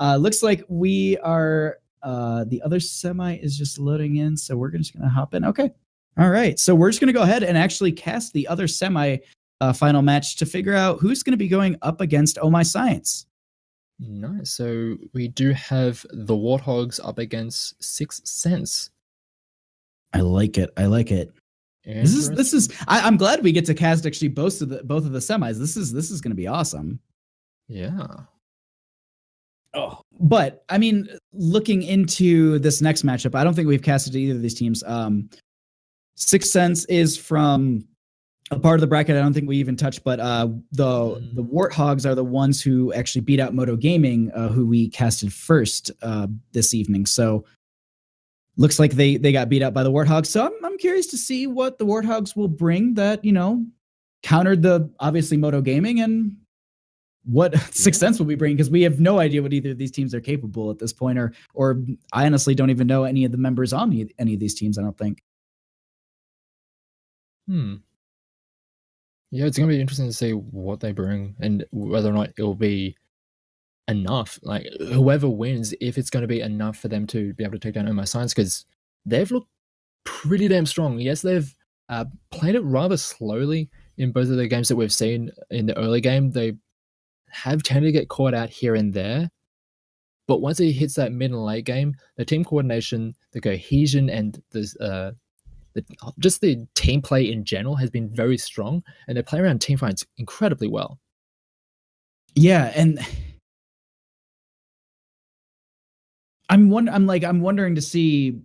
Looks like we are. The other semi is just loading in, so we're just gonna hop in. Okay. All right. So we're just gonna go ahead and actually cast the other semi final match to figure out who's gonna be going up against Oh My Science. Nice. So we do have the WartHogs up against 6 Cents. I like it. I like it. This is. I'm glad we get to cast actually both of the semis. This is going to be awesome. Yeah. Oh, but I mean, looking into this next matchup, I don't think we've casted either of these teams. 6 Cents is from a part of the bracket I don't think we even touched, but the WartHogs are the ones who actually beat out Moto Gaming, who we casted first this evening. So looks like they got beat out by the WartHogs. So I'm curious to see what the WartHogs will bring that, countered the obviously Moto Gaming, and what 6 Cents will be bringing, because we have no idea what either of these teams are capable at this point, or I honestly don't even know any of the members on any of these teams, I don't think. Yeah, it's going to be interesting to see what they bring and whether or not it will be enough. Like, whoever wins, if it's going to be enough for them to be able to take down Oh My Science, because they've looked pretty damn strong. Yes, they've played it rather slowly in both of the games that we've seen in the early game. They have tended to get caught out here and there, but once it hits that mid and late game, the team coordination, the cohesion, and just the team play in general has been very strong, and they play around team fights incredibly well. Yeah, and I'm wondering to see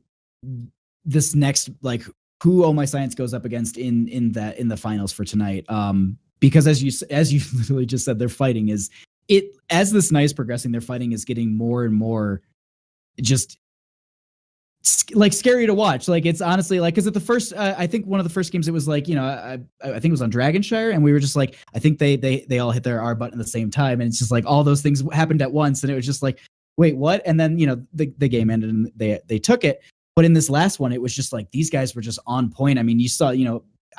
this next, like, who Oh My Science goes up against in the finals for tonight. Because as you literally just said, their fighting is as this night is progressing, their fighting is getting more and more just like scary to watch. Like, it's honestly like, because at the first, I think one of the first games, it was like, I think it was on Dragonshire, and we were just like, I think they all hit their R button at the same time, and it's just like all those things happened at once, and it was just like, wait, what? And then the game ended, and they took it. But in this last one, it was just like these guys were just on point. I mean, you saw,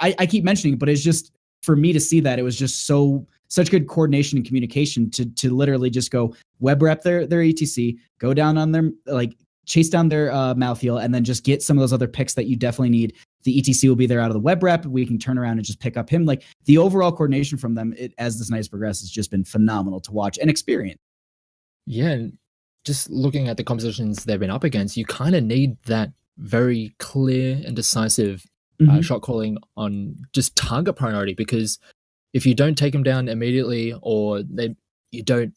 I keep mentioning it, but it's just, for me to see that, it was just such good coordination and communication to literally just go web rep their ETC, go down on their, like, chase down their mouth heal, and then just get some of those other picks that you definitely need. The ETC will be there out of the web rep. We can turn around and just pick up him. Like, the overall coordination from them, as this night has progressed, has just been phenomenal to watch and experience. Yeah, and just looking at the compositions they've been up against, you kind of need that very clear and decisive shot calling on just target priority, because if you don't take them down immediately, or if you don't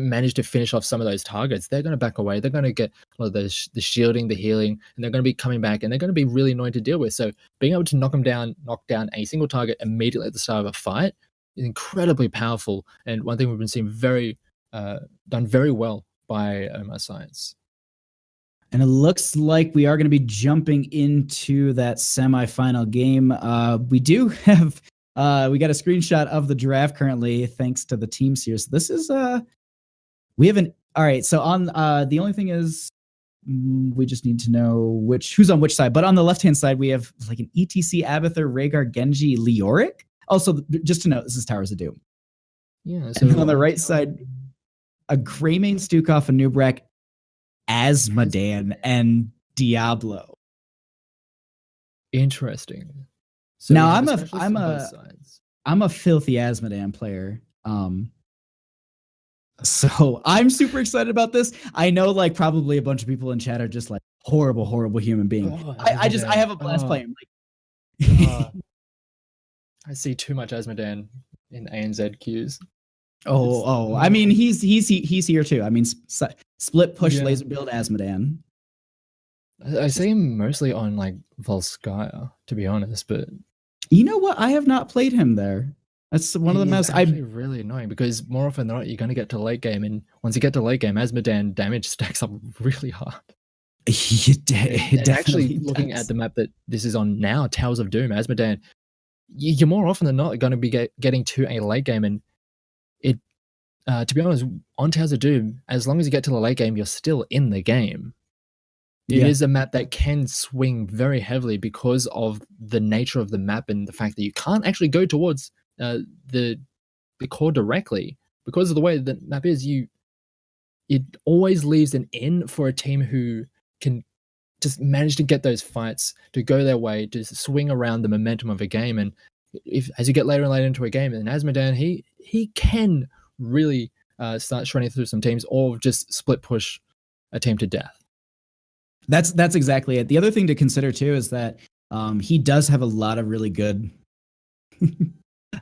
manage to finish off some of those targets, they're going to back away. They're going to get a lot of the shielding, the healing, and they're going to be coming back, and they're going to be really annoying to deal with. So being able to knock down a single target immediately at the start of a fight is incredibly powerful, and one thing we've been seeing done very well by Oh My Science. And it looks like we are going to be jumping into that semifinal game. We do have, we got a screenshot of the draft currently, thanks to the teams here. So this is, we haven't, all right. So on, the only thing is, we just need to know who's on which side. But on the left-hand side, we have like an ETC, Abathur, Rhaegar, Genji, Leoric. Also, just to note, this is Towers of Doom. Yeah. So and on the right side, a Greymane, Stukov, and Nubrak, Azmodan, and Diablo. Interesting. So now I'm a filthy Azmodan player. So I'm super excited about this. I know, like, probably a bunch of people in chat are just like, horrible human being. I have a blast playing. Like, I see too much Azmodan in ANZ queues. I mean, he's here too. I mean, split push laser build Azmodan. I see him mostly on like Volskaya, to be honest. But you know what? I have not played him there. That's one of the most. Actually really annoying, because more often than not, you're going to get to late game, and once you get to late game, Azmodan damage stacks up really hard. Actually, looking at the map that this is on now, Towers of Doom, Azmodan, you're more often than not going to be getting to a late game, and it, to be honest, on Towers of Doom, as long as you get to the late game, you're still in the game. It is a map that can swing very heavily because of the nature of the map and the fact that you can't actually go towards the core directly because of the way the map is. it always leaves an in for a team who can just manage to get those fights to go their way, to swing around the momentum of a game. And if as you get later and later into a game, and Azmodan, he can really start shredding through some teams or just split push a team to death. That's exactly it. The other thing to consider too is that he does have a lot of really good.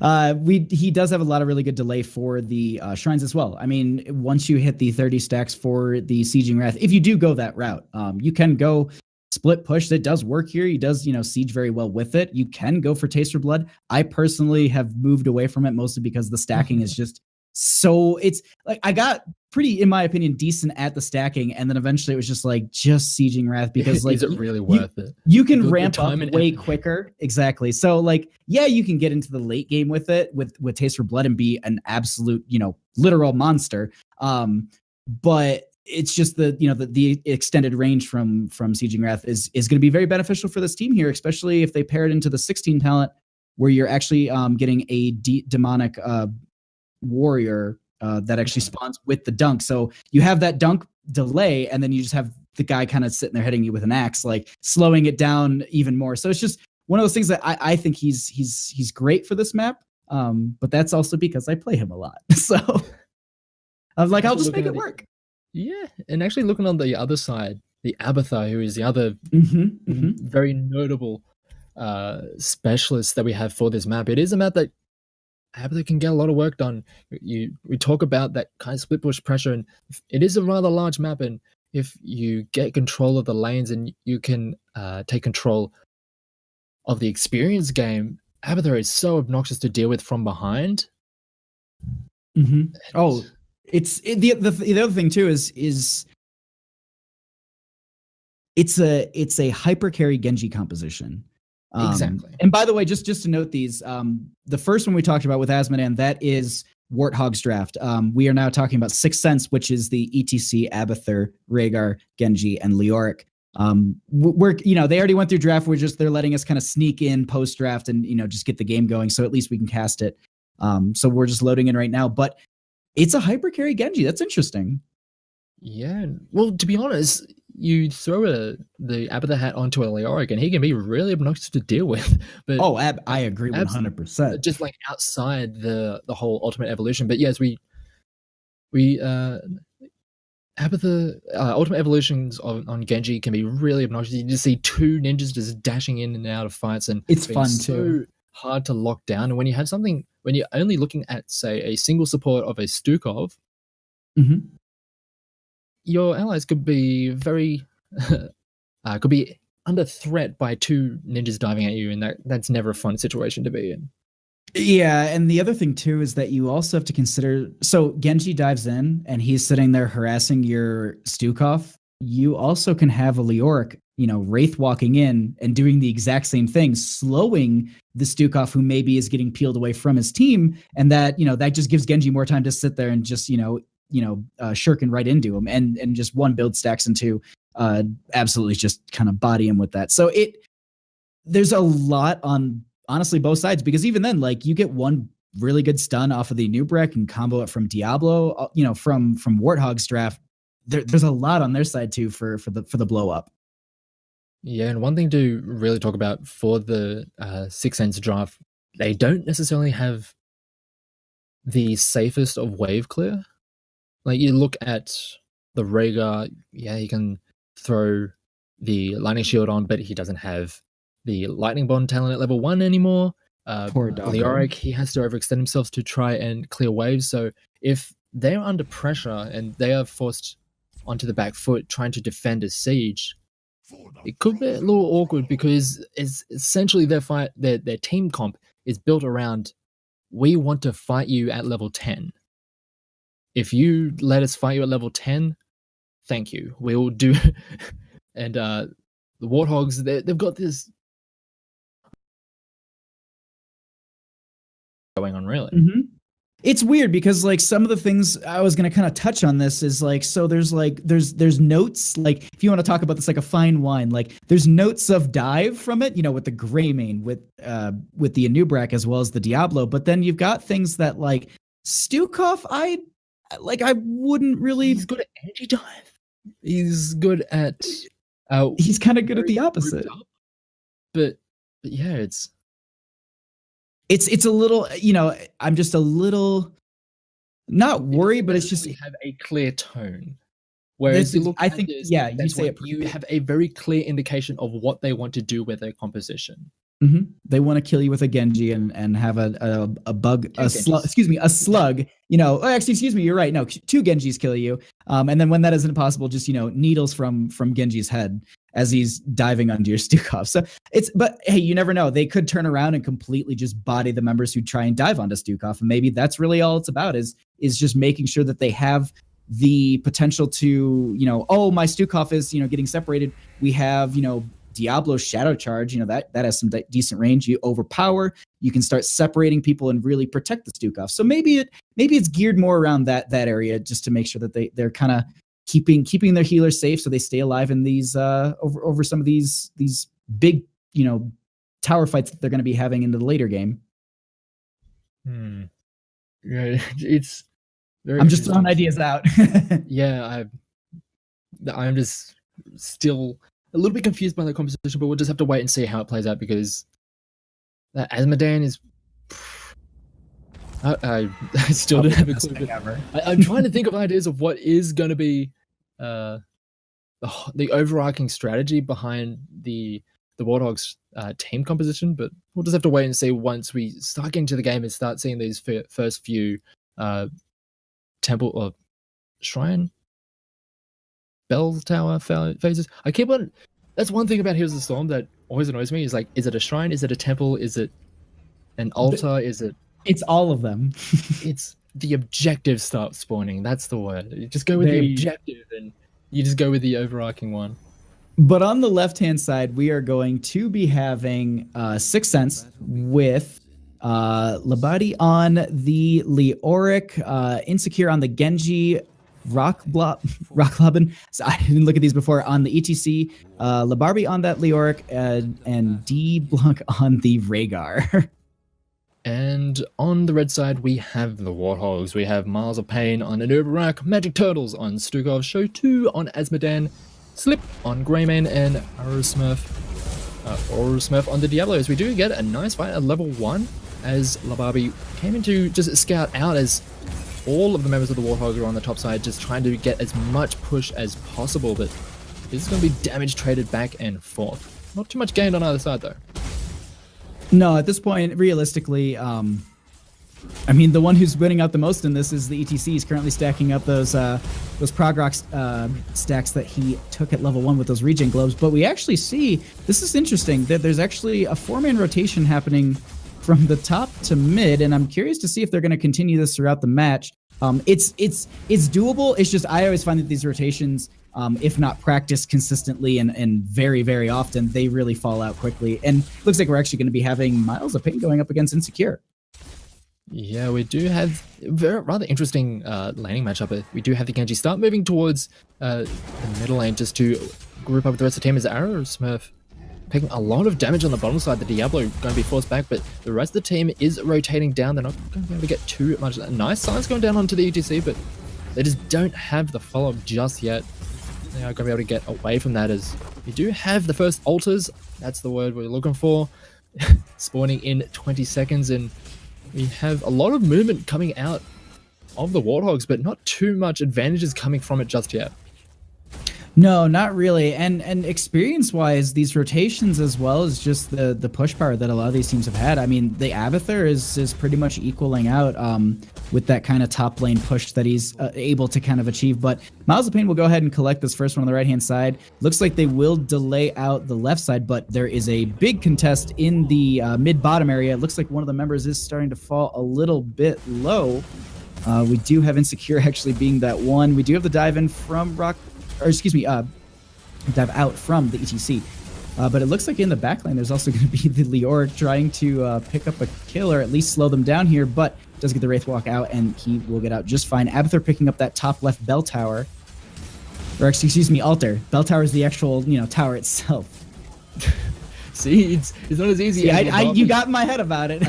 He does have a lot of really good delay for the shrines as well. I mean, once you hit the 30 stacks for the Sieging Wrath, if you do go that route, you can go split push. That does work here. He does, siege very well with it. You can go for Taste for Blood. I personally have moved away from it mostly because the stacking is just so, it's like I got pretty, in my opinion, decent at the stacking, and then eventually it was just Sieging Wrath, because is it really worth it? You can ramp up way quicker. Exactly. So you can get into the late game with it with Taste for Blood and be an absolute, literal monster. But it's just the extended range from Sieging Wrath is going to be very beneficial for this team here, especially if they pair it into the 16 talent, where you're actually getting a demonic warrior that actually spawns with the dunk. So you have that dunk delay, and then you just have the guy kind of sitting there hitting you with an axe, slowing it down even more. So it's just one of those things that I think he's great for this map. But that's also because I play him a lot. So I was like, I'll just make it work. Yeah, and actually looking on the other side, the Abathar, who is the other very notable specialist that we have for this map. It is a map that Abathar can get a lot of work done. We talk about that kind of split push pressure, and it is a rather large map, and if you get control of the lanes and you can take control of the experience game, Abathar is so obnoxious to deal with from behind. Oh, the other thing too is it's a hyper carry Genji composition. Exactly. And by the way, just to note these, the first one we talked about with Azmodan, that is WartHogs draft. We are now talking about Sixth Sense, which is the ETC, Abathar, Rhaegar, Genji, and Leoric. They already went through draft. They're letting us kind of sneak in post draft and just get the game going, so at least we can cast it. So we're just loading in right now, but it's a hyper carry Genji. That's interesting. Yeah. Well, to be honest, you throw the Abathar hat onto a Leoric, and he can be really obnoxious to deal with. But I agree 100%. Just outside the whole ultimate evolution. But yes, Abathar ultimate evolutions on Genji can be really obnoxious. You just see two ninjas just dashing in and out of fights, and it's fun too. Hard to lock down. And when you have something, when you're only looking at, say, a single support of a Stukov, your allies could be could be under threat by two ninjas diving at you, and that's never a fun situation to be in. Yeah, and the other thing too is that you also have to consider, so Genji dives in and he's sitting there harassing your Stukov. You also can have a Leoric, Wraith walking in and doing the exact same thing, slowing the Stukov who maybe is getting peeled away from his team, and that just gives Genji more time to sit there and just shirking right into him, and just one build stacks into absolutely just kind of body him with that. So there's a lot on honestly both sides, because even then, you get one really good stun off of the Nubrek and combo it from Diablo, from WartHogs draft. There's a lot on their side too for the blow up. Yeah, and one thing to really talk about for the Sixth Sense draft, they don't necessarily have the safest of wave clear. You look at the Rhaegar, yeah, he can throw the Lightning Shield on, but he doesn't have the Lightning Bond talent at level 1 anymore. Poor Leoric, he has to overextend himself to try and clear waves. So if they're under pressure and they are forced onto the back foot trying to defend a siege, it could be a little awkward, because it's essentially their team comp is built around, we want to fight you at level 10. If you let us fight you at level 10, thank you. We'll do. And the WartHogs, they've got this going on, really. It's weird because some of the things I was going to kind of touch on this is so there's notes, if you want to talk about this like a fine wine, there's notes of dive from it, with the Greymane, with the Anubrak as well as the Diablo, but then you've got things that Stukov, like I wouldn't really. He's good at energy dive. He's good at. He's kind of good at the opposite. But yeah, it's a little. I'm just a little not worried, but it's just have a clear tone. Whereas I think you say it. You have a very clear indication of what they want to do with their composition. Mm-hmm. They want to kill you with a Genji and have a bug, a slug. Excuse me, a slug. Excuse me. You're right. No, 2 Genjis kill you. And then when that isn't possible, just needles from Genji's head as he's diving onto your Stukov. So but hey, you never know. They could turn around and completely just body the members who try and dive onto Stukov, and maybe that's really all it's about is just making sure that they have the potential to my Stukov is getting separated. We have Diablo's Shadow Charge, that has some decent range. You overpower, you can start separating people and really protect the Stukov. So maybe it's geared more around that area, just to make sure that they're kind of keeping their healers safe, so they stay alive in these over some of these big tower fights that they're going to be having into the later game. Yeah, it's very. I'm just throwing ideas out. Yeah, I'm just still a little bit confused by the composition, but we'll just have to wait and see how it plays out, because that Azmodan is. I still don't have a clue. I'm trying to think of ideas of what is going to be the overarching strategy behind the WartHogs team composition, but we'll just have to wait and see once we start getting to the game and start seeing these first few temple or shrine bell tower phases. I keep on. That's one thing about Heroes of the Storm that always annoys me. Is like, is it a shrine? Is it a temple? Is it an altar? Is it? It's all of them. It's the objective start spawning. That's the word. You just go with the objective, and you just go with the overarching one. But on the left-hand side, we are going to be having Sixth Sense with Labadi on the Leoric, Insecure on the Genji, Rocklobin. So I didn't look at these before. On the ETC, Labarbi on that Leoric, and D Blanc on the Rhaegar. And on the red side, we have the WartHogs. We have Miles of Pain on an Uberak, Magic Turtles on Stukov, Show 2 on Azmodan, Slip on Greymane, and Aaro Smurf on the Diablos. We do get a nice fight at level 1 as Labarbi came in to just scout out, as all of the members of the WartHogs are on the top side, just trying to get as much push as possible, but this is going to be damage traded back and forth. Not too much gained on either side, though. No, at this point, realistically, the one who's winning out the most in this is the ETC. He's currently stacking up those Prog Rock stacks that he took at level 1 with those regen globes. But we actually see, this is interesting, that there's actually a 4-man rotation happening from the top to mid, and I'm curious to see if they're going to continue this throughout the match. It's doable. It's just I always find that these rotations, if not practiced consistently and very, very often, they really fall out quickly. And looks like we're actually going to be having Miles of Pain going up against Insecure. Yeah, we do have a rather interesting laning matchup. We do have the Genji start moving towards the middle lane just to group up with the rest of the team as Aaro Smurf taking a lot of damage on the bottom side. The Diablo going to be forced back, but the rest of the team is rotating down. They're not going to be able to get too much. Nice silence going down onto the ETC, but they just don't have the follow-up just yet. They are going to be able to get away from that, as we do have the first altars. That's the word we're looking for. Spawning in 20 seconds, and we have a lot of movement coming out of the WartHogs, but not too much advantages coming from it just yet. No, not really. And experience-wise, these rotations, as well as just the push power that a lot of these teams have had. I mean, the Abathur is pretty much equaling out with that kind of top lane push that he's able to kind of achieve. But Miles of Pain will go ahead and collect this first one on the right-hand side. Looks like they will delay out the left side, but there is a big contest in the mid-bottom area. It looks like one of the members is starting to fall a little bit low. We do have Insecure actually being that one. We do have the dive in from dive out from the ETC. But it looks like in the backline, there's also going to be the Leoric trying to pick up a kill, or at least slow them down here, but does get the Wraith Walk out, and he will get out just fine. Abathur picking up that top left bell tower. Or excuse me, altar. Bell tower is the actual, tower itself. See, it's not as easy as you got in my head about it.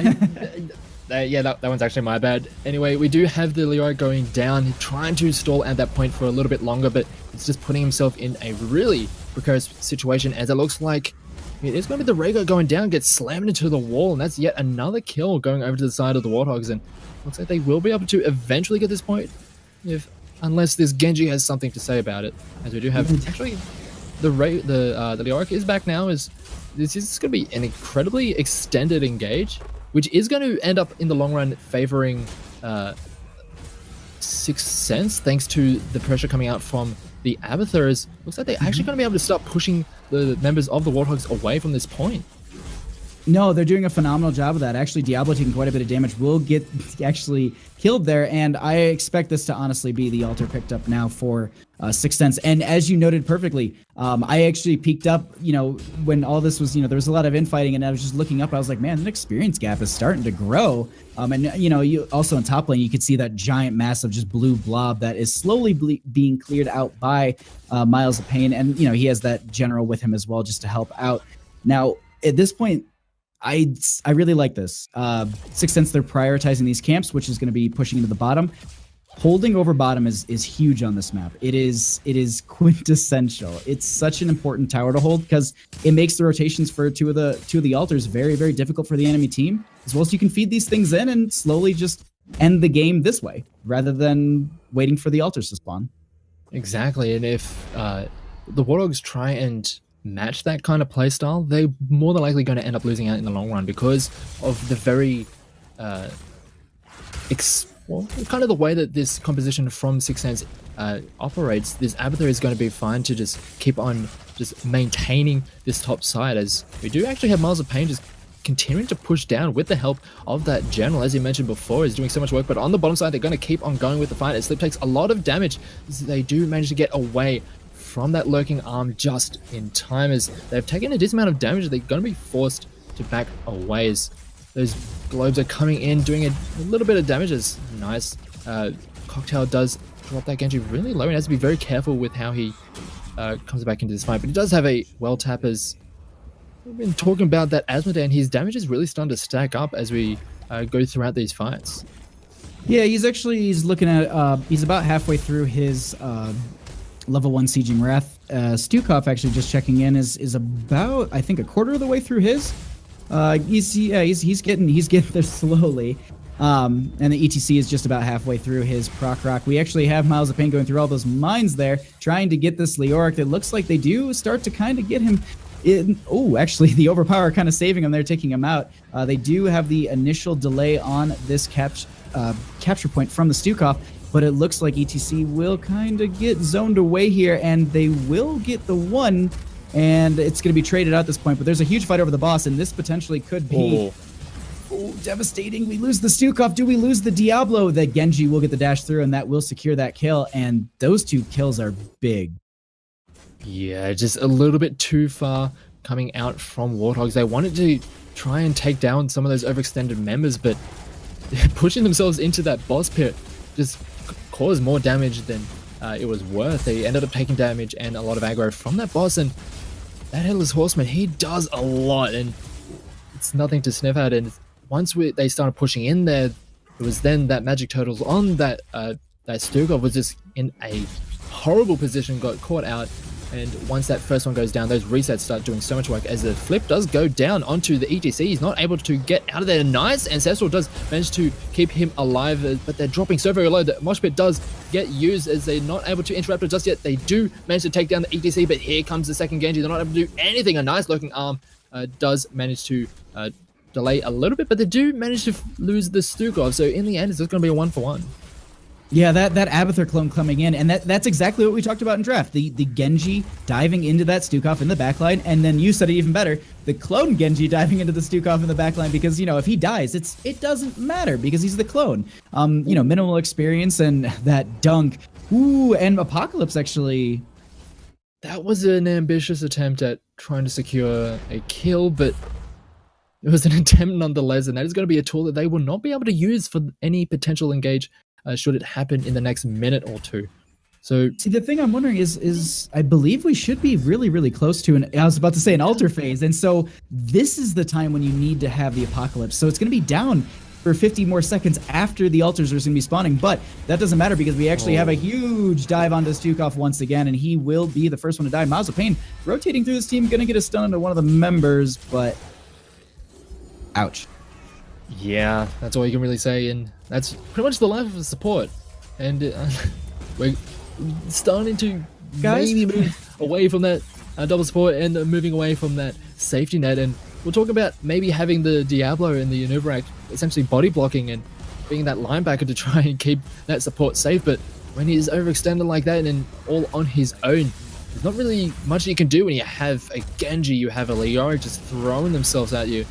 Yeah, that one's actually my bad. Anyway, we do have the Leoric going down, trying to stall at that point for a little bit longer, but it's just putting himself in a really precarious situation, as it looks like it is going to be the Rhaegar going down, gets slammed into the wall, and that's yet another kill going over to the side of the WartHogs, and looks like they will be able to eventually get this point, unless this Genji has something to say about it, as we do have actually the Leoric is back now. This is going to be an incredibly extended engage, which is going to end up in the long run favoring Sixth Sense, thanks to the pressure coming out from the Abathurs. Looks like they're actually going to be able to start pushing the members of the WartHogs away from this point. No, they're doing a phenomenal job of that. Actually, Diablo taking quite a bit of damage will get actually killed there, and I expect this to honestly be the altar picked up now for Sixth Sense. And as you noted perfectly, I actually peeked up, when all this was, there was a lot of infighting, and I was just looking up. I was like, man, the experience gap is starting to grow. And you also in top lane, you could see that giant, massive, just blue blob that is slowly being cleared out by Miles of Pain, and he has that general with him as well, just to help out. Now at this point, I really like this. Sixth Sense, they're prioritizing these camps, which is going to be pushing into the bottom. Holding over bottom is huge on this map. It is quintessential. It's such an important tower to hold because it makes the rotations for two of the altars very, very difficult for the enemy team. As well as you can feed these things in and slowly just end the game this way rather than waiting for the altars to spawn. Exactly, and if the WartHogs try and match that kind of playstyle, they're more than likely going to end up losing out in the long run because of the very kind of the way that this composition from Sixth Sense operates. This Abathur is going to be fine to just keep on just maintaining this top side, as we do actually have Miles of Pain just continuing to push down with the help of that general, as you mentioned before, is doing so much work. But on the bottom side, they're going to keep on going with the fight as Slip takes a lot of damage. They do manage to get away from that lurking arm just in time, as they've taken a decent amount of damage. They're going to be forced to back away as those globes are coming in, doing a little bit of damage. As nice. Cocktail does drop that Genji really low and has to be very careful with how he comes back into this fight. But he does have a well tap, as we've been talking about that Asmodee, and his damage is really starting to stack up as we go throughout these fights. Yeah, he's looking at he's about halfway through his level 1 Sieging Wrath. Stukov, actually just checking in, is about, I think, a quarter of the way through his. He's getting there slowly. And the ETC is just about halfway through his proc rock. We actually have Miles of Pain going through all those mines there, trying to get this Leoric. It looks like they do start to kind of get him in. Oh, actually, the overpower kind of saving him there, taking him out. They do have the initial delay on this capture point from the Stukov, but it looks like ETC will kind of get zoned away here, and they will get the one, and it's going to be traded out at this point. But there's a huge fight over the boss, and this potentially could be devastating. We lose the Stukov. Do we lose the Diablo? The Genji will get the dash through, and that will secure that kill, and those two kills are big. Yeah, just a little bit too far coming out from WartHogs. They wanted to try and take down some of those overextended members, but pushing themselves into that boss pit just caused more damage than it was worth. They ended up taking damage and a lot of aggro from that boss, and that Headless Horseman, he does a lot, and it's nothing to sniff at. And once they started pushing in there, it was then that Magic Turtles on that Stukov was just in a horrible position, got caught out. And once that first one goes down, those resets start doing so much work, as the flip does go down onto the ETC. He's not able to get out of there. Nice. Ancestral does manage to keep him alive, but they're dropping so very low that Mosh Pit does get used, as they're not able to interrupt it just yet. They do manage to take down the ETC, but here comes the second Genji. They're not able to do anything. A nice lurking arm does manage to delay a little bit, but they do manage to lose the Stukov. So in the end, it's just going to be a 1-for-1. Yeah, that Abathur clone coming in, and that's exactly what we talked about in draft. The Genji diving into that Stukov in the backline, and then you said it even better, the clone Genji diving into the Stukov in the backline, because, if he dies, it doesn't matter because he's the clone. Minimal experience and that dunk. Ooh, and Apocalypse actually. That was an ambitious attempt at trying to secure a kill, but it was an attempt nonetheless, and that is going to be a tool that they will not be able to use for any potential engage should it happen in the next minute or two. So see, the thing I'm wondering is I believe we should be really, really close to I was about to say an altar phase, and so this is the time when you need to have the Apocalypse. So it's going to be down for 50 more seconds after the altars are going to be spawning, but that doesn't matter because we actually have a huge dive onto Stukov once again, and he will be the first one to die. Miles of Pain rotating through this team, going to get a stun into one of the members, but ouch. Yeah, that's all you can really say, and that's pretty much the life of a support. And we're starting to maybe move away from that double support and moving away from that safety net, and we'll talk about maybe having the Diablo and the Anub'arak essentially body blocking and being that linebacker to try and keep that support safe. But when he's overextended like that and all on his own, there's not really much you can do when you have a Genji, you have a Leoric just throwing themselves at you.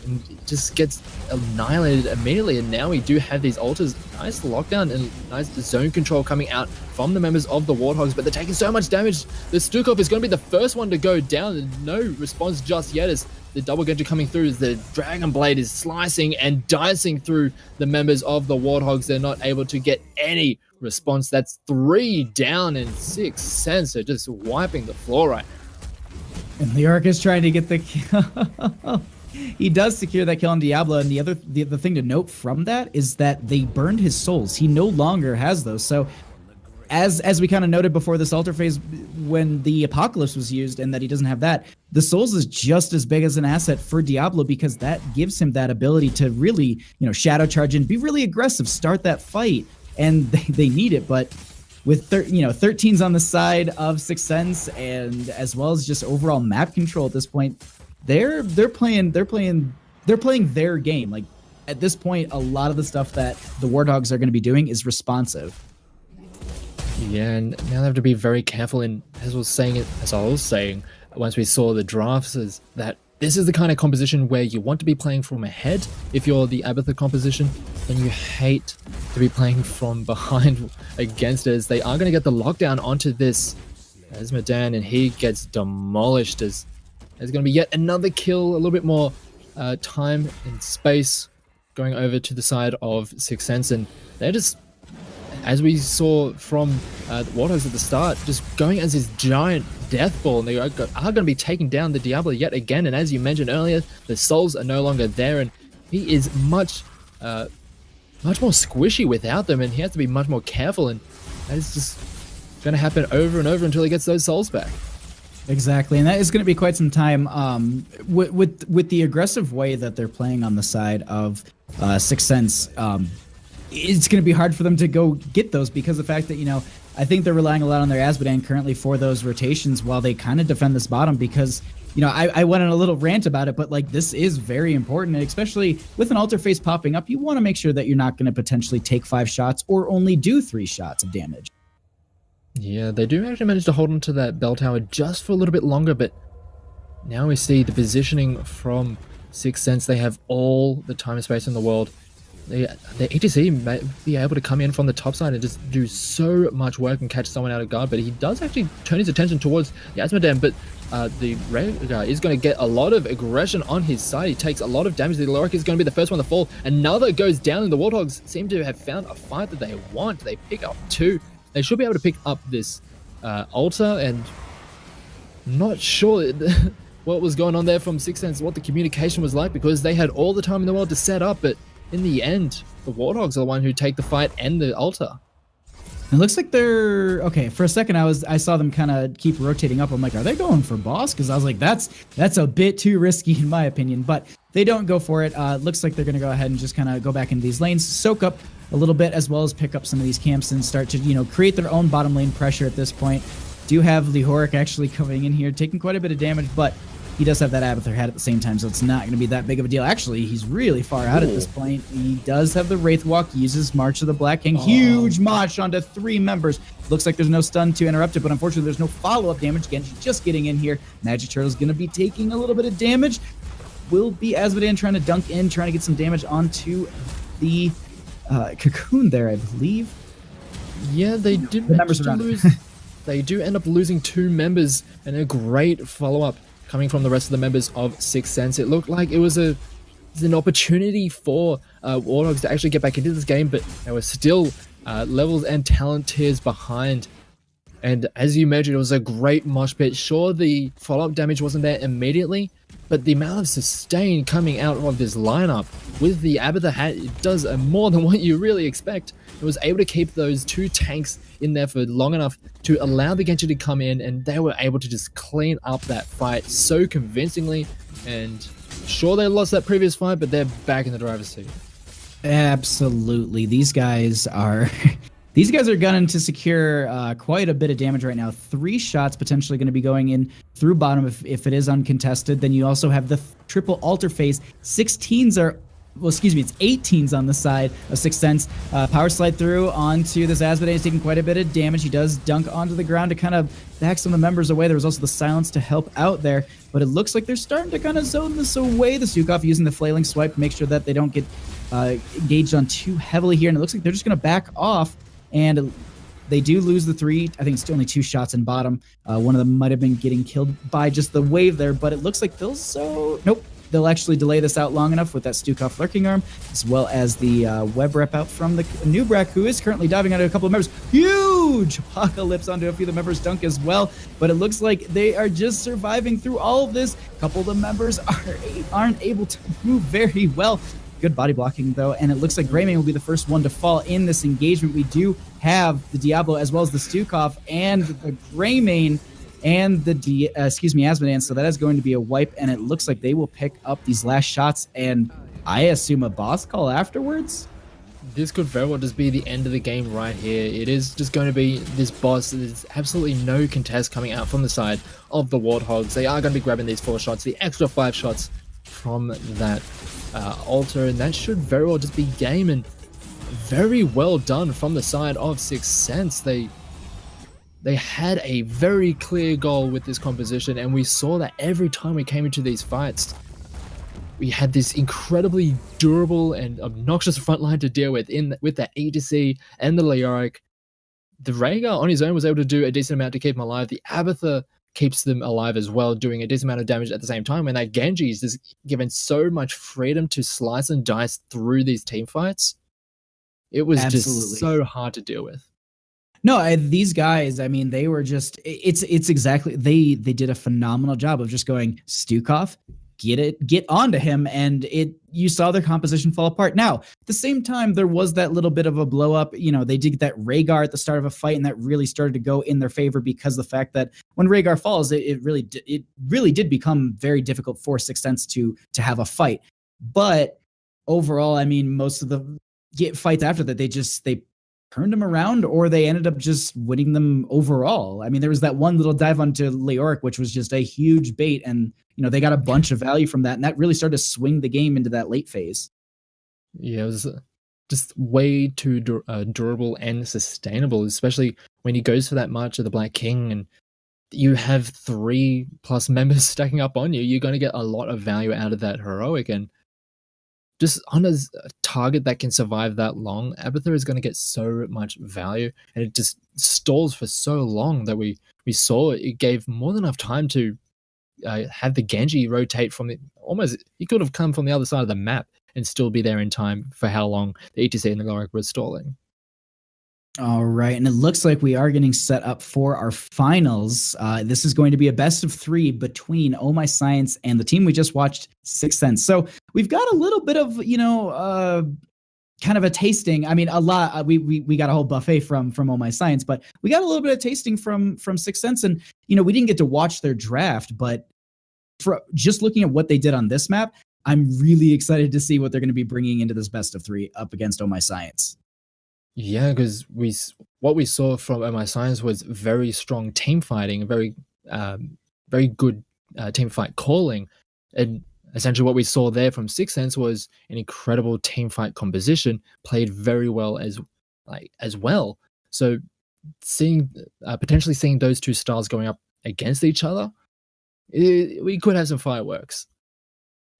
And it just gets annihilated immediately, and now we do have these altars. Nice lockdown and nice zone control coming out from the members of the WartHogs, but they're taking so much damage. The Stukov is going to be the first one to go down, and no response just yet as the double Genji coming through as the Dragon Blade is slicing and dicing through the members of the WartHogs. They're not able to get any response. That's 3 down and 6 cents. They're just wiping the floor right now. And Leoric is trying to get the kill. He does secure that kill on Diablo, and the thing to note from that is that they burned his souls. He no longer has those. So as we kind of noted before this altar phase when the Apocalypse was used and that he doesn't have that, the souls is just as big as an asset for Diablo because that gives him that ability to really, shadow charge and be really aggressive, start that fight, and they need it. But with 13s on the side of Sixth Sense and as well as just overall map control at this point, they're playing their game. Like at this point, a lot of the stuff that the WartHogs are going to be doing is responsive. Yeah, and now they have to be very careful. And as I was saying, once we saw the drafts, is that this is the kind of composition where you want to be playing from ahead if you're the Abathur composition, and you hate to be playing from behind against it, as they are going to get the lockdown onto this Azmodan, and he gets demolished as there's going to be yet another kill, a little bit more time and space going over to the side of Sixth Sense, and they're just, as we saw from the WartHogs at the start, just going as this giant death ball, and they are going to be taking down the Diablo yet again. And as you mentioned earlier, the souls are no longer there, and he is much more squishy without them, and he has to be much more careful, and that is just going to happen over and over until he gets those souls back. Exactly, and that is going to be quite some time. With the aggressive way that they're playing on the side of Sixth Sense, it's going to be hard for them to go get those because of the fact that, I think they're relying a lot on their Azmodan currently for those rotations while they kind of defend this bottom because, I went on a little rant about it, but like this is very important, and especially with an altar phase popping up, you want to make sure that you're not going to potentially take 5 shots or only do 3 shots of damage. Yeah, they do actually manage to hold on to that bell tower just for a little bit longer, but now we see the positioning from Sixth Sense. They have all the time and space in the world. The ETC may be able to come in from the top side and just do so much work and catch someone out of guard, but he does actually turn his attention towards the Azmodan, but the Rhaegar is going to get a lot of aggression on his side. He takes a lot of damage. The Leoric is going to be the first one to fall. Another goes down, and the WartHogs seem to have found a fight that they want. They pick up 2. They should be able to pick up this altar, and I'm not sure what was going on there from Sixth Sense, what the communication was like, because they had all the time in the world to set up, but in the end, the WartHogs are the one who take the fight and the altar. It looks like they're okay. For a second, I saw them kind of keep rotating up. I'm like, are they going for boss? Because I was like, that's a bit too risky in my opinion. But they don't go for it. Looks like they're going to go ahead and just kind of go back into these lanes, soak up a little bit, as well as pick up some of these camps and start to create their own bottom lane pressure at this point. Do have Leoric actually coming in here, taking quite a bit of damage, but he does have that Abathur hat at the same time, so it's not going to be that big of a deal. Actually, he's really far out at this point. He does have the Wraith Walk, uses March of the Black King. Huge Mosh onto 3 members. Looks like there's no stun to interrupt it, but unfortunately there's no follow-up damage. Genji just getting in here. Magic Turtle's going to be taking a little bit of damage. Will be Azmodan trying to dunk in, trying to get some damage onto the Cocoon there, I believe. Yeah, they did lose. They do end up losing 2 members, and a great follow-up coming from the rest of the members of Sixth Sense. It looked like it was an opportunity for WartHogs to actually get back into this game, but they were still levels and talent tiers behind. And as you mentioned, it was a great mosh pit. Sure, the follow-up damage wasn't there immediately, But the amount of sustain coming out of this lineup with the Abathur hat, it does more than what you really expect. It was able to keep those two tanks in there for long enough to allow the Genji to come in, and they were able to just clean up that fight so convincingly. And sure, they lost that previous fight, but they're back in the driver's seat. Absolutely. These guys are these guys are gunning to secure quite a bit of damage right now. 3 shots potentially going to be going in through bottom if it is uncontested. Then you also have the triple altar phase. 16s are, well, excuse me, it's 18s on the side of Sixth Sense. Power slide through onto this Asmodee. He's taking quite a bit of damage. He does dunk onto the ground to kind of back some of the members away. There was also the silence to help out there, but it looks like they're starting to kind of zone this away. The Stukov using the flailing swipe to make sure that they don't get engaged on too heavily here, and it looks like they're just going to back off, and they do lose the 3. I think it's only 2 shots in bottom. One of them might have been getting killed by just the wave there, but it looks like nope. They'll actually delay this out long enough with that Stukov lurking arm, as well as the web rep out from the Nubrak, who is currently diving onto a couple of members. Huge apocalypse onto a few of the members' dunk as well, but it looks like they are just surviving through all of this. A couple of the members aren't able to move very well. Good body blocking, though, and it looks like Greymane will be the first one to fall in this engagement. We do have the Diablo as well as the Stukov and the Greymane and the Asmodee, so that is going to be a wipe, and it looks like they will pick up these last shots, and I assume a boss call afterwards? This could very well just be the end of the game right here. It is just going to be this boss. There's absolutely no contest coming out from the side of the WartHogs. They are going to be grabbing these 4 shots, the extra 5 shots from that altar, and that should very well just be game, and very well done from the side of Sixth Sense. They had a very clear goal with this composition, and we saw that every time we came into these fights. We had this incredibly durable and obnoxious front line to deal with with that EDC and the Leoric. The Rhaegar on his own was able to do a decent amount to keep him alive. The Abathur keeps them alive as well, doing a decent amount of damage at the same time, and that Genji is just given so much freedom to slice and dice through these team fights. It was just so hard to deal with. No, these guys, I mean, they were just, it's exactly, they did a phenomenal job of just going, Stukov, get onto him, and you saw their composition fall apart. Now, at the same time, there was that little bit of a blow up. You know, they did get that Rhaegar at the start of a fight, and that really started to go in their favor, because the fact that when Rhaegar falls, it really did become very difficult for Sixth Sense to have a fight. But overall, I mean, most of the fights after that, they turned them around, or they ended up just winning them overall. I mean, there was that one little dive onto Leoric, which was just a huge bait, and they got a bunch of value from that, and that really started to swing the game into that late phase. Yeah, it was just way too durable and sustainable, especially when he goes for that March of the Black King, and you have 3+ members stacking up on you. You're going to get a lot of value out of that heroic, and just on a target that can survive that long, Abathur is going to get so much value, and it just stalls for so long that we saw it gave more than enough time to have the Genji rotate from he could have come from the other side of the map and still be there in time for how long the ETC and the Lorik were stalling. All right, and it looks like we are getting set up for our finals. This is going to be a best of 3 between Oh My Science and the team we just watched, Sixth Sense. So we've got a little bit of, kind of a tasting. I mean, a lot. We got a whole buffet from Oh My Science, but we got a little bit of tasting from Sixth Sense, and we didn't get to watch their draft, but for just looking at what they did on this map, I'm really excited to see what they're going to be bringing into this best of 3 up against Oh My Science. Yeah, because what we saw from Oh My Science was very strong team fighting, very good team fight calling, and essentially what we saw there from Sixth Sense was an incredible team fight composition, played very well as well. So potentially seeing those two styles going up against each other, we could have some fireworks.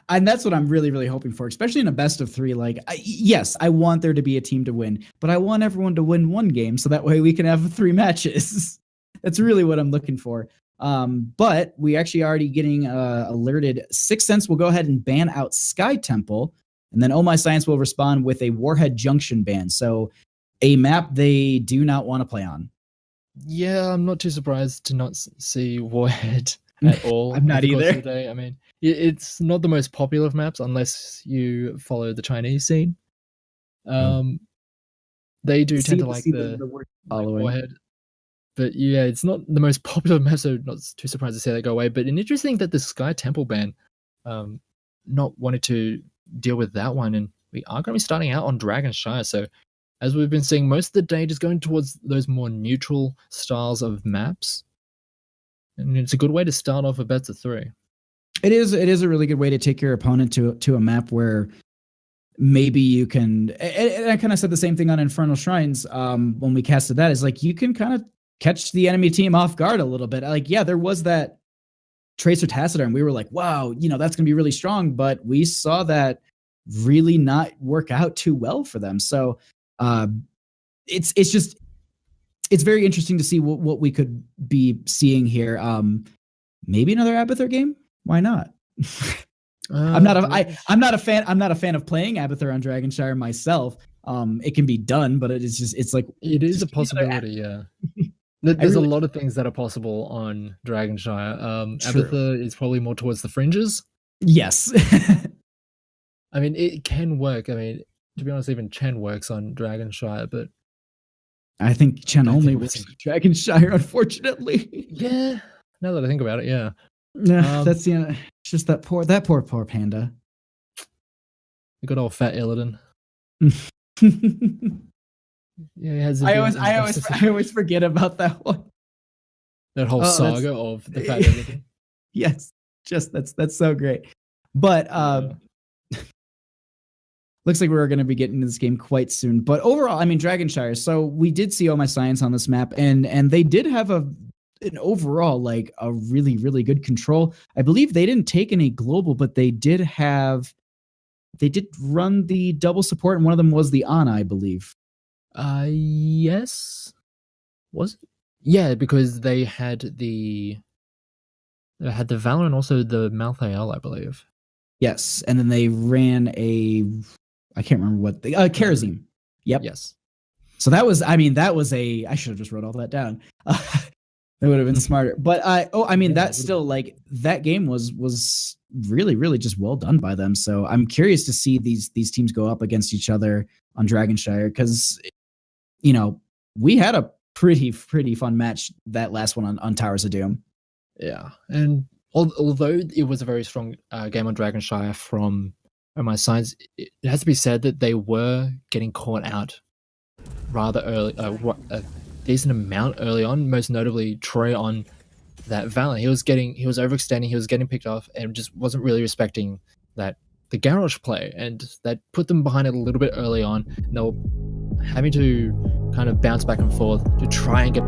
And that's what I'm really, really hoping for, especially in a best of 3. Yes, I want there to be a team to win, but I want everyone to win one game, so that way we can have 3 matches. That's really what I'm looking for. But we actually already getting alerted. Sixth Sense will go ahead and ban out Sky Temple, and then Oh My Science will respond with a Warhead Junction ban. So a map they do not want to play on. Yeah, I'm not too surprised to not see Warhead at all. I'm not over the course of either. the day. I mean, it's not the most popular of maps unless you follow the Chinese scene. They do tend to like the word like following. Warhead. But yeah, it's not the most popular map, so not too surprised to see that go away. But an interesting that the Sky Temple ban not wanted to deal with that one, and we are going to be starting out on Dragonshire. So as we've been seeing, most of the day just going towards those more neutral styles of maps, and it's a good way to start off a best of 3. It is a really good way to take your opponent to a map where maybe you can. And I kind of said the same thing on Infernal Shrines when we casted that. Is like you can kind of catch the enemy team off guard a little bit. Like, yeah, there was that Tracer Tacitor, and we were like, wow, that's going to be really strong. But we saw that really not work out too well for them. So it's very interesting to see what we could be seeing here. Maybe another Abathur game. Why not? I'm not a fan of playing Abathur on Dragonshire myself. It can be done, but it's like it is a possibility. Yeah. There's a lot of things that are possible on Dragonshire. Abathur is probably more towards the fringes. Yes. I mean, it can work. I mean, to be honest, even Chen works on Dragonshire, but I think Chen only works on Dragonshire, unfortunately. Yeah. Now that I think about it, yeah. That's it's just that poor panda. The good old fat Illidan. Yeah, I always forget about that one. That whole saga of the fat Illidan. Yes, just that's so great. But looks like we're going to be getting into this game quite soon. But overall, I mean, Dragonshire. So we did see Oh My Science on this map, and they did have an overall like a really, really good control. I believe they didn't take any global, but they did run the double support, and one of them was the Ana, I believe. Yes. Was it? Yeah, because they had the Valor and also the Malthael, I believe. Yes, and then they ran I can't remember what Kerosene. Yep. Yes. So that was I should have just wrote all that down. That would have been smarter. But that's still like that game was really, really just well done by them. So I'm curious to see these teams go up against each other on Dragonshire, because we had a pretty fun match that last one on Towers of Doom. Yeah, and although it was a very strong game on Dragonshire from my sides, it has to be said that they were getting caught out rather early, a decent amount early on. Most notably, Troy on that Valor. He was overextending. He was getting picked off, and just wasn't really respecting the Garrosh play, and that put them behind it a little bit early on. And they were having to kind of bounce back and forth to try and get